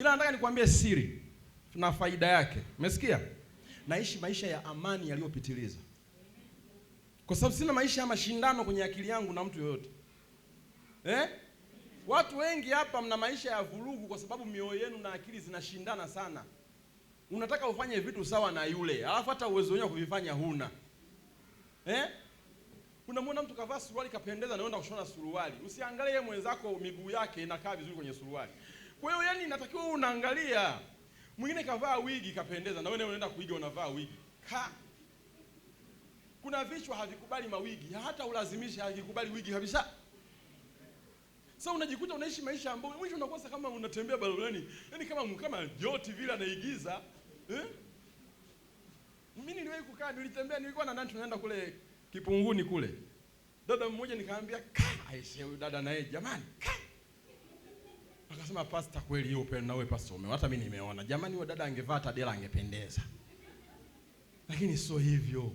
Ila nataka nikwambie siri na faida yake. Umesikia? Naishi maisha ya amani yaliyopitiliza. Kwa sababu sina maisha ya mashindano kwenye akili yangu na mtu yoyote. Watu wengi hapa mna maisha ya vurugu kwa sababu mioyo yenu na akili zinashindana sana. Unataka ufanye vitu sawa na yule, alafu hata uwezo wenyewe kuvifanya huna. Unamwona mtu kavaa suruali kapendeza, naenda kushona suruali. Usiangalie yeye mwenzako miguu yake inakaa vizuri kwenye suruali. Kwa hiyo yani inatakiwa unaangalia. Mwingine kavaa wigi kapendeza, na wewe unaenda kuiga unavaa wigi. Kuna vichwa havikubali mawigi, hata ulazimisha hakikubali wigi kabisa. Sasa unajikuta unaishi maisha ambayo mwisho unakosa kama unatembea barabarani, yani kama Joti vile anaigiza. Mimi niliwahi kukaa, nilikuwa na nani tunaenda kule Kipunguni kule. Dada mmoja nikaambia, aisee huyu dada naye jamani, akasema pastor kweli hiyo upendo na wewe pastor umeona, hata mimi nimeona. Jamani huyo dada angevaa Tadela angependeza. Lakini sio hivyo.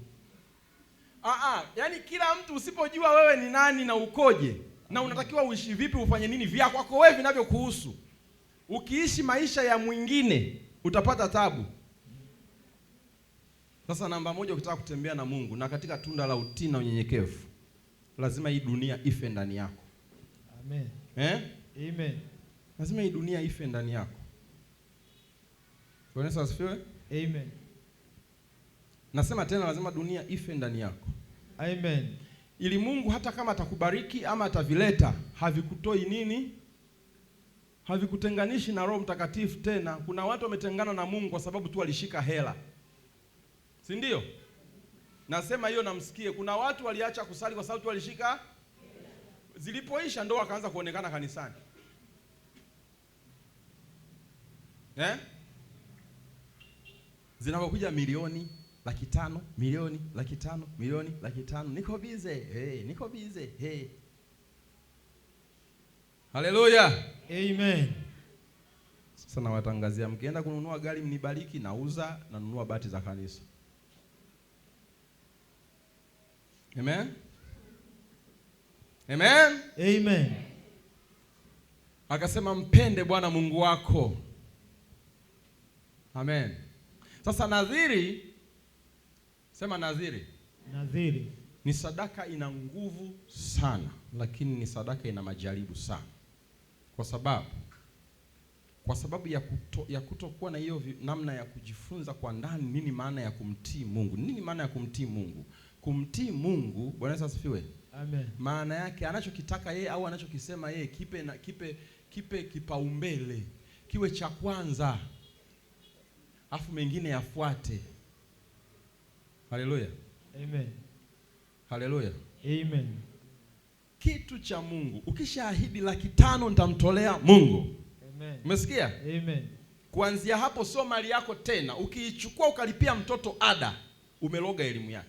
Yani kila mtu usipojua wewe ni nani na ukoje na unatakiwa uishi vipi, ufanye nini, vya kwako wewe vinavyokuhusu. Ukiishi maisha ya mwingine utapata tabu. Sasa namba moja, ukitaka kutembea na Mungu na katika tunda la utii na unyenyekevu, lazima hii dunia ife ndani yako. Amen. Amen. Lazima hii dunia ife ndani yako. Bwana Yesu asifiwe. Amen. Nasema tena, lazima dunia ife ndani yako. Amen. Ili Mungu hata kama atakubariki ama atavileta, havikutoi nini? Havikutenganishi na Roho Mtakatifu tena. Kuna watu wametengana na Mungu kwa sababu tu walishika hela. Si ndio? Nasema hiyo namsikie. Kuna watu waliacha kusali kwa sababu tu walishika. Zilipoisha ndo wakaanza kuonekana kanisani. Zinapokuja milioni, 500,000, milioni, 500,000, milioni, 500,000, niko busy. Niko busy. Haleluya. Amen. Sasa nawatangazia, mkienda kununua gari mnibariki, nauza na nunua bati za kanisa. Amen. Amen. Amen. Akasema mpende Bwana Mungu wako. Amen. Sasa nadhiri, sema nadhiri. Nadhiri Ni sadaka ina nguvu sana, lakini ni sadaka ina majaribu sana. Kwa sababu ya kutokuwa na hiyo namna ya kujifunza kwa ndani nini maana ya kumtii Mungu. Nini maana ya kumtii Mungu? Kumtii Mungu, Bwana Yesu asifiwe. Amen. Maana yake anachokitaka yeye au anachokisema yeye kipe kipaumbele, kiwe cha kwanza, afu mengine yafuate. Haleluya. Amen. Haleluya. Amen. Kitu cha Mungu, ukishaahidi 500,000 nitamtolea Mungu. Amen. Umesikia? Amen. Kuanzia hapo sio mali yako tena. Ukiichukua ukalipia mtoto ada, umeloga elimu yake.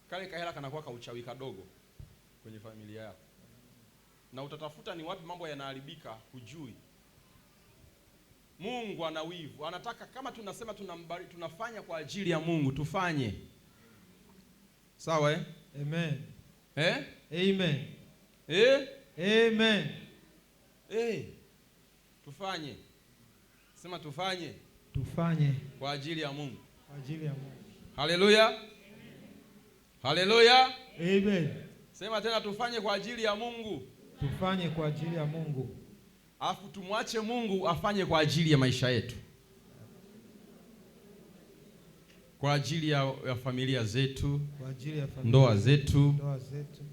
Kale kahela kanakuwa kauchawi kadogo kwenye familia yako. Na utatafuta ni wapi mambo yanaharibika, hujui. Mungu ana wivu. Anataka kama tunasema tunafanya kwa ajili ya Mungu, tufanye. Sawa Amen. Amen. Amen. Tufanye. Sema tufanye. Tufanye Kwa ajili ya Mungu. Kwa ajili ya Mungu. Haleluya. Haleluya. Amen. Sema tena tufanye kwa ajili ya Mungu. Tufanye kwa ajili ya Mungu. Alafu tumwache Mungu afanye kwa ajili ya maisha yetu. Kwa ajili ya familia zetu, kwa ajili ya familia, ndoa zetu,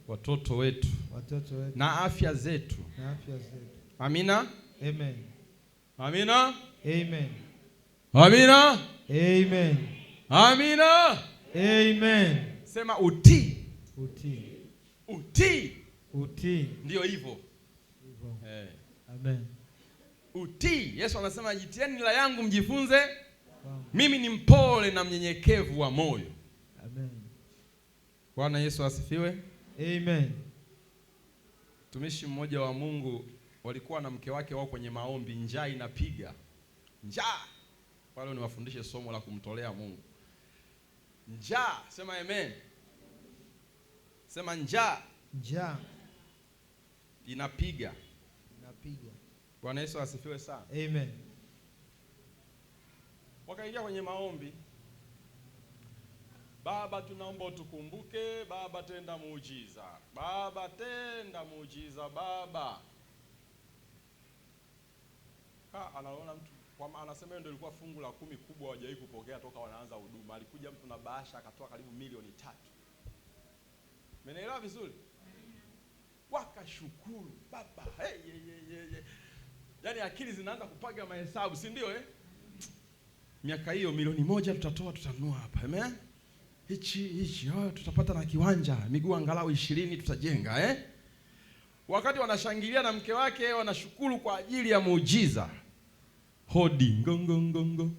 watoto wetu, na afya zetu. Amina. Amen. Amina. Amen. Amina. Amen. Amina. Amen. Sema utii. Utii. Utii. Utii. Ndio hivyo. Amen. Utii. Yesu anasema jitieni nila yangu mjifunze. Mimi ni mpole na mnyenyekevu wa moyo. Amen. Bwana Yesu asifiwe. Amen. Mtumishi mmoja wa Mungu walikuwa na mke wake wao kwenye maombi, njaa inapiga. Njaa. Wale niwafundishe somo la kumtolea Mungu. Njaa, sema amen. Sema njaa. Njaa inapiga. Bwana Yesu asifiwe sana. Amen. Wakaingia kwenye maombi. Baba, tunaomba utukumbuke. Baba, tenda muujiza. Baba, tenda muujiza. Baba. Anaona mtu kwa anasema ndio ilikuwa fungu la 10 kubwa hawajawahi kupokea toka wanaanza huduma. Alikuja mtu na bahasha akatoa karibu milioni 3. Umeelewa vizuri? Wakashukuru baba. Yaani akili zinaanza kupaga mahesabu, si ndio Miaka hiyo milioni 1 tutatoa, tutanunua hapa. Amen. Hichi tutapata na kiwanja, miguu angalau 20 tutajenga Wakati wanashangilia na mke wake wanashukuru kwa ajili ya muujiza. Hodi ngongongongo.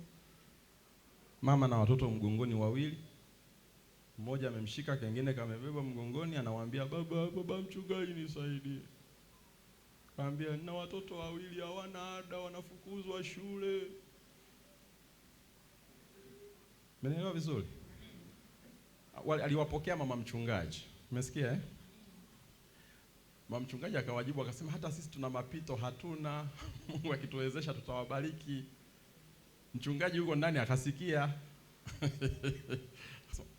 Mama na watoto mgongoni 2. Mmoja amemshika, kengine kamebeba mgongoni, anawaambia baba mchungaji nisaidie. Kaambia na watoto 2 hawana ada, wanafukuzwa shule. Mnaelewa vizuri? Aliwapokea mama mchungaji. Umesikia Mama mchungaji akawajibu akasema hata sisi tuna mapito hatuna. Mungu akituwezesha tutawabariki. Mchungaji yuko ndani akasikia.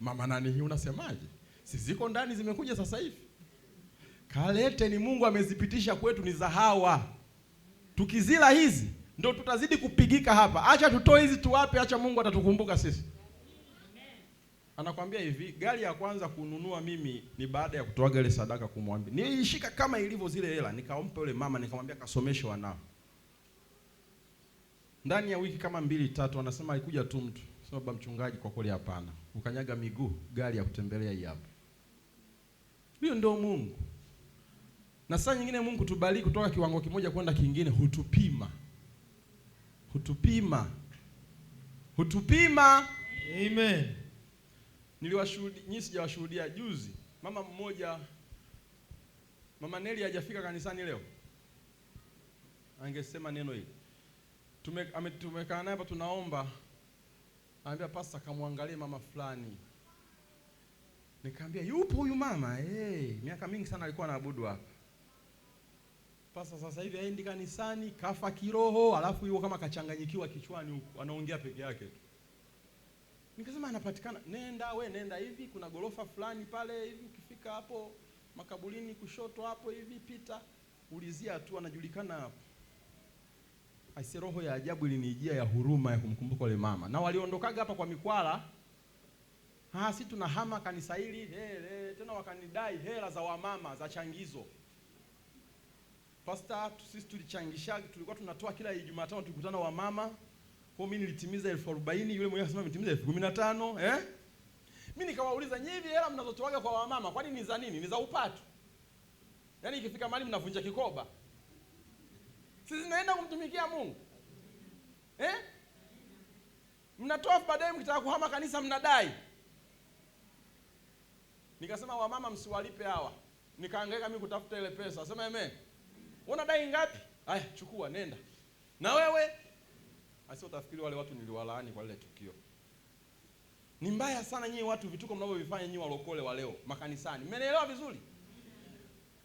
Mama nani hii unasemaje? Sisi ziko ndani zimekuja sasa hivi. Kalete ni Mungu amezipitisha kwetu ni za hawa. Tukizila hizi ndio tutazidi kupigika hapa. Acha tutoe hizi tuwape, acha Mungu atatukumbuka sisi. Anakuambia hivi, gari ya kwanza kununua mimi ni baada ya kutoa ile sadaka kumwambia. Nilishika kama ilivyo zile hela, nikampa yule mama nikamwambia kasomeshe wanao. Ndani ya wiki kama 2-3 anasema alikuja tu mtu. Sema baba mchungaji kwa kweli hapana. Ukanyaga miguu, gari ya kutembelea hii hapa. Hiyo ndio Mungu. Na saa nyingine Mungu tubariki kutoka kiwango kimoja kwenda kingine, hutupima. Amen. Niliwashuhudia, nyinyi sijawashuhudia juzi. Mama mmoja, Mama Neli hajafika kanisani leo. Angesema neno hili. Tumekaa naye hapa tunaomba. Anambia pastor kamwangalie mama fulani. Nikamwambia yupo huyu mama, miaka mingi sana alikuwa anaabudu hapa. Pastor sasa hivi haendi kanisani, kafa kiroho, alafu yuko kama kachanganyikiwa kichwani huko, anaongea peke yake tu. Nikasema anapatikana, nenda hivi, kuna gorofa fulani pale hivi, ukifika hapo makaburini kushoto hapo hivi pita, ulizia tu anajulikana hapo. Aise, roho ya ajabu ilinijia ya huruma ya kumkumbuka yule mama. Na waliondokaga hapa kwa mikwala. Si tunahama kanisa hili, tena wakanidai hela za wamama za changizo. Pastor, sisi tulichangisha, tulikuwa tunatoa kila Jumatano tukutana wamama. Kwa mimi nilitimiza 40,000, yule mwenyewe akasema nitimiza 15,000, Mimi nikawauliza, "Nyinyi hivi hela mnazotoaga kwa wamama, kwani ni za nini? Ni za upatu? Yaani ikifika mahali mnavunja kikoba? Sisi tunaenda kumtumikia Mungu. Mnatoa baadaye mkitaka kuhama kanisa mnadai." Nikasema wamama msiwalipe hawa. Nikahangaika mimi kutafuta ile pesa. Sema amen. Unadai ngapi? Haya, chukua nenda. Na wewe asio utafikiri wale watu niliwalaani kwa ile tukio. Ni mbaya sana nyinyi watu vituko mnavyovifanya nyinyi walokole wa leo makanisani. Mmenielewa vizuri?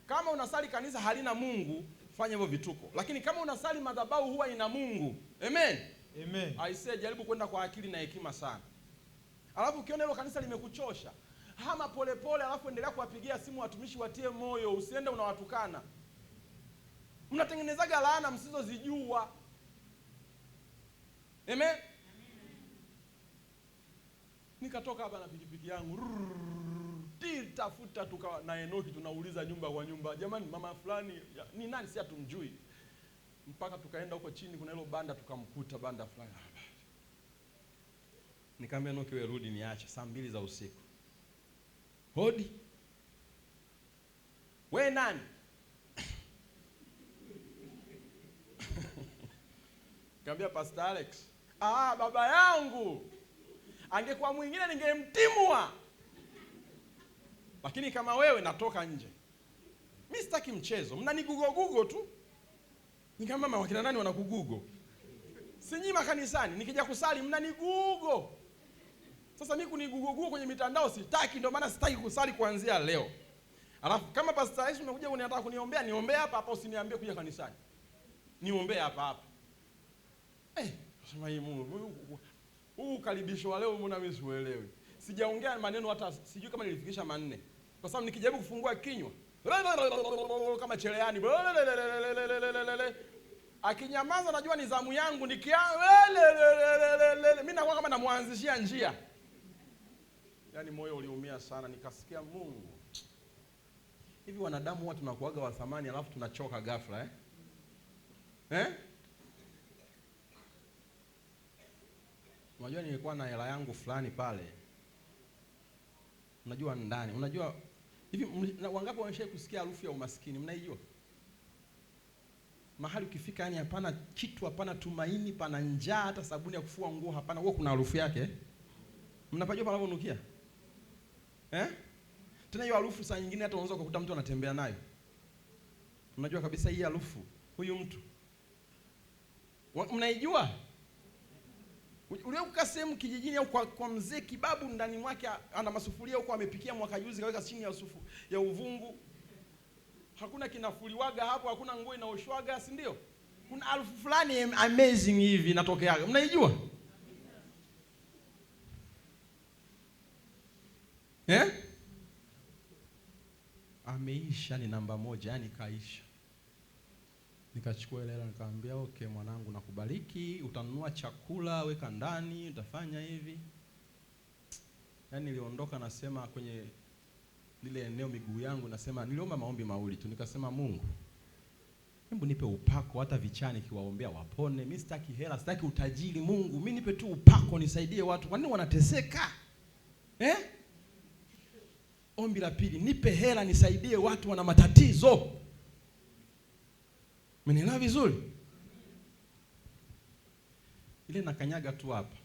Kama unasali kanisa halina Mungu, fanya hivyo vituko. Lakini kama unasali madhabahu huwa ina Mungu. Amen. Amen. Aisee, jaribu kwenda kwa akili na hekima sana. Alafu ukiona hilo kanisa limekuchosha, hama polepole, alafu endelea kuwapigia simu watumishi watie moyo, usiende unawatukana. Mnatengenezaga laana msizozijua. Amen. Nikatoka hapa na pikipiki yangu. Tafuta tuka na Enoki tunauliza nyumba kwa nyumba. Jamani, mama fulani ni nani si hatumjui. Mpaka tukaenda huko chini kuna hilo banda tukamkuta banda fulani. Nikamwambia Enoki wewe rudi niache saa 2 za usiku. Hodi. We nani? Nikamwambia Pastor Alex. Baba yangu. Angekuwa mwingine ningemtimua. Lakini kama wewe natoka nje. Mimi sitaki mchezo. Mnanigugo tu. Nikamwambia mama wakina nani wanakugugo? Sinyima kanisani, nikija kusali mnanigugo. Sasa mimi kunigugo kwenye mitandao sitaki, ndio maana sitaki kusali kuanzia leo. Alafu kama Pastor Yesu umekuja unataka kuniombea, niombee hapa usiniambie kuja kanisani. niombee hapa. Sema hii Mungu, huu karibisho wa leo mbona mimi siuelewi. Sijaongea maneno hata sijui kama nilifikisha manne. Kwa sababu nikijaribu kufungua kinywa kama cheleani, akinyamaza najua ni zamu yangu, mimi nakuwa kama namuanzishia njia. Yaani moyo uliumia sana, nikasikia Mungu. Hivi wanadamu huwa tunakuaga wa thamani alafu tunachoka ghafla Unajua nilikuwa na hela yangu fulani pale. Unajua ndani, unajua hivi wangapi wameshawahi kusikia harufu ya umaskini? Mnaijua? Mahali ukifika yani hapana kitu, hapana tumaini, pana njaa, hata sabuni ya kufua nguo hapana, huwa kuna harufu yake. Mnapajua panaponukia? Tena hiyo harufu saa nyingine hata unaweza kukuta mtu anatembea nayo. Unajua kabisa hii harufu huyu mtu. Mnaijua? Ule ukasemu kijijini au kwa mzee kibabu ndani mwake ana masufuria huko amepikia mwaka juzi kaweka chini ya uvungu. Hakuna kinafuliwaga hapo, hakuna nguo inaoshwaga, si ndio? Kuna harufu fulani amazing hivi inatokea. Mnaijua? Ameisha ni namba 1, yani kaisha. Nikachukua ile hela nikamwambia okay mwanangu nakubariki, utanunua chakula weka ndani, utafanya hivi. Yaani niliondoka nasema kwenye lile eneo miguu yangu nasema niliomba maombi mawili tu, nikasema Mungu, hebu nipe upako hata vichani kiwaombea wapone. Mimi sitaki hela, sitaki utajiri Mungu. Mimi nipe tu upako nisaidie watu. Kwa nini wanateseka? Ombi la pili, nipe hela nisaidie watu wana matatizo. Mnielewa vizuri? Ile nakanyaga tu hapa.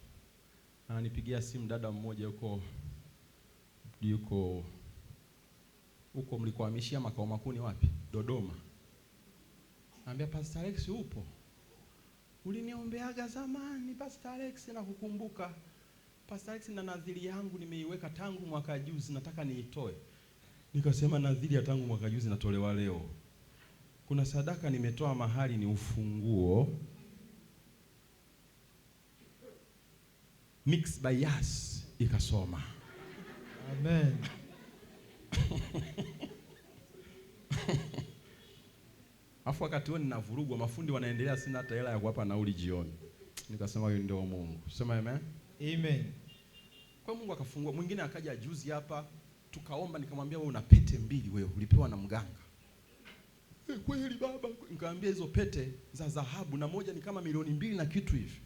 Ananipigia simu dada mmoja yuko mlikohamishia makao makuu ni wapi? Dodoma. Anambia Pastor Alex upo? Uliniombeaga zamani Pastor Alex na kukumbuka. Pastor Alex na nadhiri yangu nimeiweka tangu mwaka juzi nataka niitoe. Nikasema nadhiri ya tangu mwaka juzi natolewa leo. Kuna sadaka nimetoa mahali ni ufunguo. Mix by Yas ikasoma. Amen. Afu wakati huo ninavurugwa, mafundi wanaendelea, sina hata hela ya kuwapa nauli jioni. Nikasema huyu ndio Mungu. Sema amen. Amen. Kwa Mungu akafungua. Mwingine akaja juzi hapa, tukaomba, nikamwambia wewe una pete 2 wewe ulipewa na mganga. Kweli baba, nikamwambia hizo pete za dhahabu na moja ni kama milioni 2 na kitu hivi.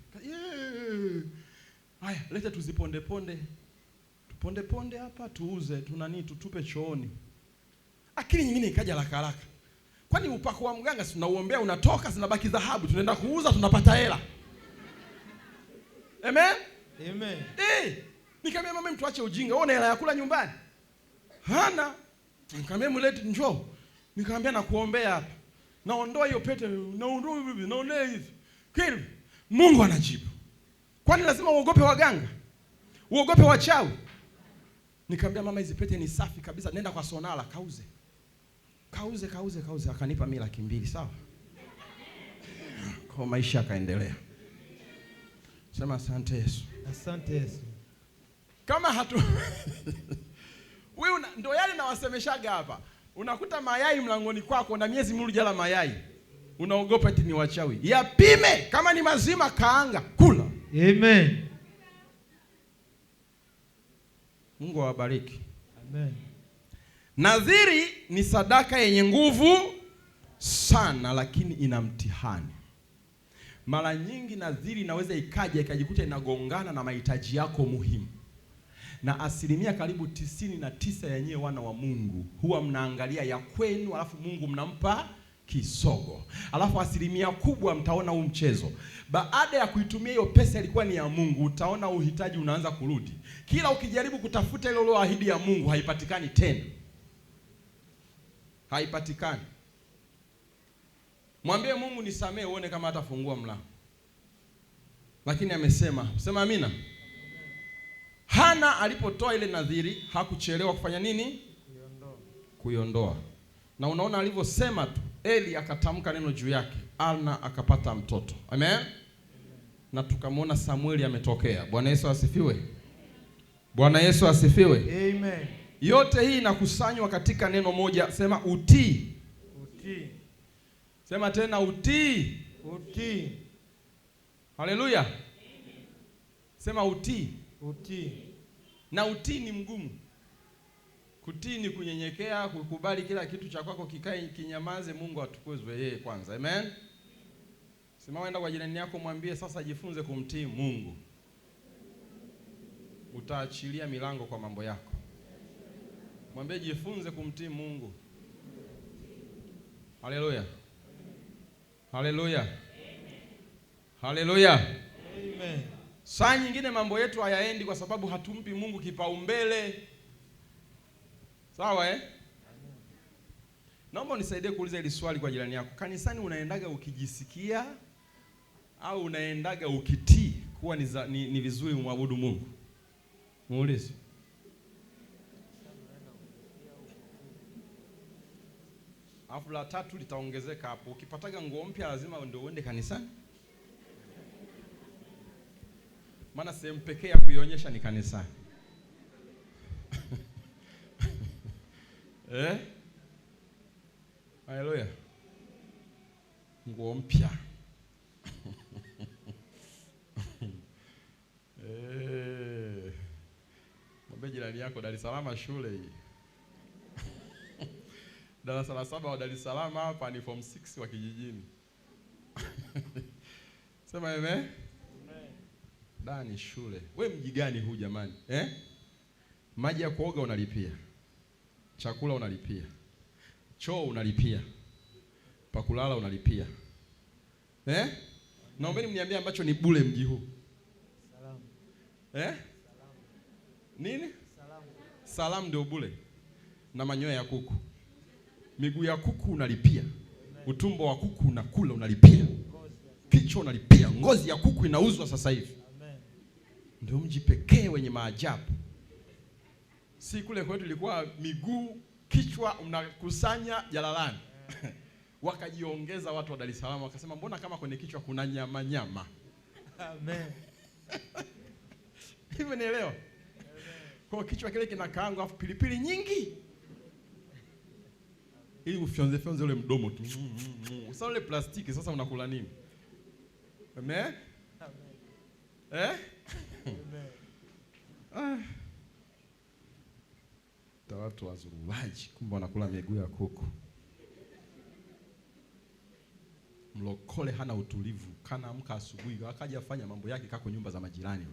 Haya, leta tuziponde ponde. Tuponde ponde hapa tuuze, tutupe chooni. Akili nyingine ikaja haraka. Kwani upako wa mganga si tunauombea unatoka, zinabaki dhahabu, tunaenda kuuza tunapata hela. Amen? Amen. Nikamwambia mama mtu ache ujinga, wewe una hela ya kula nyumbani? Hana. Nikamwambia mlete njoo. Nikamwambia nakuombea hapa. Naondoa hiyo pete, naondoa hivi. Kweli Mungu anajibu. Kwani lazima uogope waganga? Uogope wachawi? Nikamwambia mama hizi pete ni safi kabisa, nenda kwa Sonala kauze. Kauze. Akanipa mimi 200,000, sawa? Kwa maisha yakaendelea. Sema asante Yesu. Asante Yesu. Kama wewe ndio yale nawasemeshaga hapa. Unakuta mayai mlangoni kwako na miezi miwili jala mayai. Unaogopa eti ni wachawi. Yapime, kama ni mazima kaanga, kula. Amen. Mungu awabariki. Amen. Nadhiri ni sadaka yenye nguvu sana, lakini ina mtihani. Mara nyingi nadhiri inaweza ikajikuta inagongana na mahitaji yako muhimu. Na asilimia karibu 99 ya nyewe wana wa Mungu huwa mnaangalia ya kwenu, alafu Mungu mnampa kisogo. Alafu asilimia kubwa mtaona huu mchezo. Baada ya kuitumia hiyo pesa ilikuwa ni ya Mungu, utaona uhitaji unaanza kurudi. Kila ukijaribu kutafuta ile ahadi ya Mungu haipatikani tena. Haipatikani. Mwambie Mungu nisamee uone kama atafungua mlango. Lakini amesema, sema amina. Hana alipotoa ile nadhiri hakuchelewa kufanya nini? Kuiondoa. Na unaona alivyosema tu, Eli akatamka neno juu yake. Ana akapata mtoto. Amen. Na tukamwona Samueli ametokea. Bwana Yesu asifiwe. Bwana Yesu asifiwe. Amen. Yote hii inakusanywa katika neno moja. Sema utii. Utii. Sema tena utii. Utii. Haleluya. Sema utii. Utii. Na utii ni mgumu. Kutii ni kunyenyekea, kukubali kila kitu cha kwako kikae kinyamaze, Mungu atukuzwe yeye kwanza. Amen. Simama, enda kwa jirani yako mwambie sasa jifunze kumtii Mungu. Utaachilia milango kwa mambo yako. Mwambie jifunze kumtii Mungu. Haleluya. Haleluya. Haleluya. Amen. Saa nyingine mambo yetu hayaendi kwa sababu hatumpi Mungu kipaumbele. Sawa eh? Naomba unisaidie kuuliza hili swali kwa jirani yako. Kanisani unaendaga ukijisikia au unaendaga ukitii kuwa ni vizuri umwabudu Mungu? Muulize. Alafu la tatu litaongezeka hapo. Ukipataga nguo mpya lazima ndio uende kanisani? Maana sehemu pekee ya kuionyesha ni kanisani. Haleluya. Nguo mpya. Mwambie jirani yako Dar es Salaam shule hii. Darasa la 7 wa Dar es Salaam hapa ni form 6 wa kijijini. Sema amen. Dani shule. We mji gani huu jamani? Maji ya kuoga unalipia. Chakula unalipia. Choo unalipia. Pakulala unalipia. Naombeni mniambie ambacho ni bure mji huu. Salamu. Salamu. Nini? Salamu. Salamu ndio bure. Na manyoya ya kuku. Miguu ya kuku unalipia. Utumbo wa kuku unakula unalipia. Kichwa unalipia. Ngozi ya kuku inauzwa sasa hivi. Ndio mji pekee wenye maajabu. Si kule kwetu ilikuwa miguu, kichwa unakusanya jalalani. Wakajiongeza watu wa Dar es Salaam wakasema mbona kama kwenye kichwa kuna nyama nyama. Amen. Hivi nielewa. Kwa kichwa kile kinakaangwa afu pilipili nyingi. Ili ufyonze ule mdomo tu. Sasa ule plastiki sasa unakula nini? Amen. Amen. Watu wazurulaji kumbe wanakula miguu ya kuku. Mlokole hana utulivu, kana amka asubuhi akaja afanya mambo yake kako nyumba za majirani.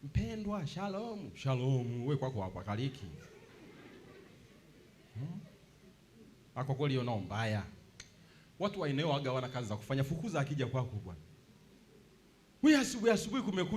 Mpendwa, shalom. Shalom, wewe kwako hapa kaliki. Ako kweli unao mbaya. Watu wa eneo waga wana kazi za kufanya, fukuza akija kwako bwana. Wewe asubuhi kumekucha.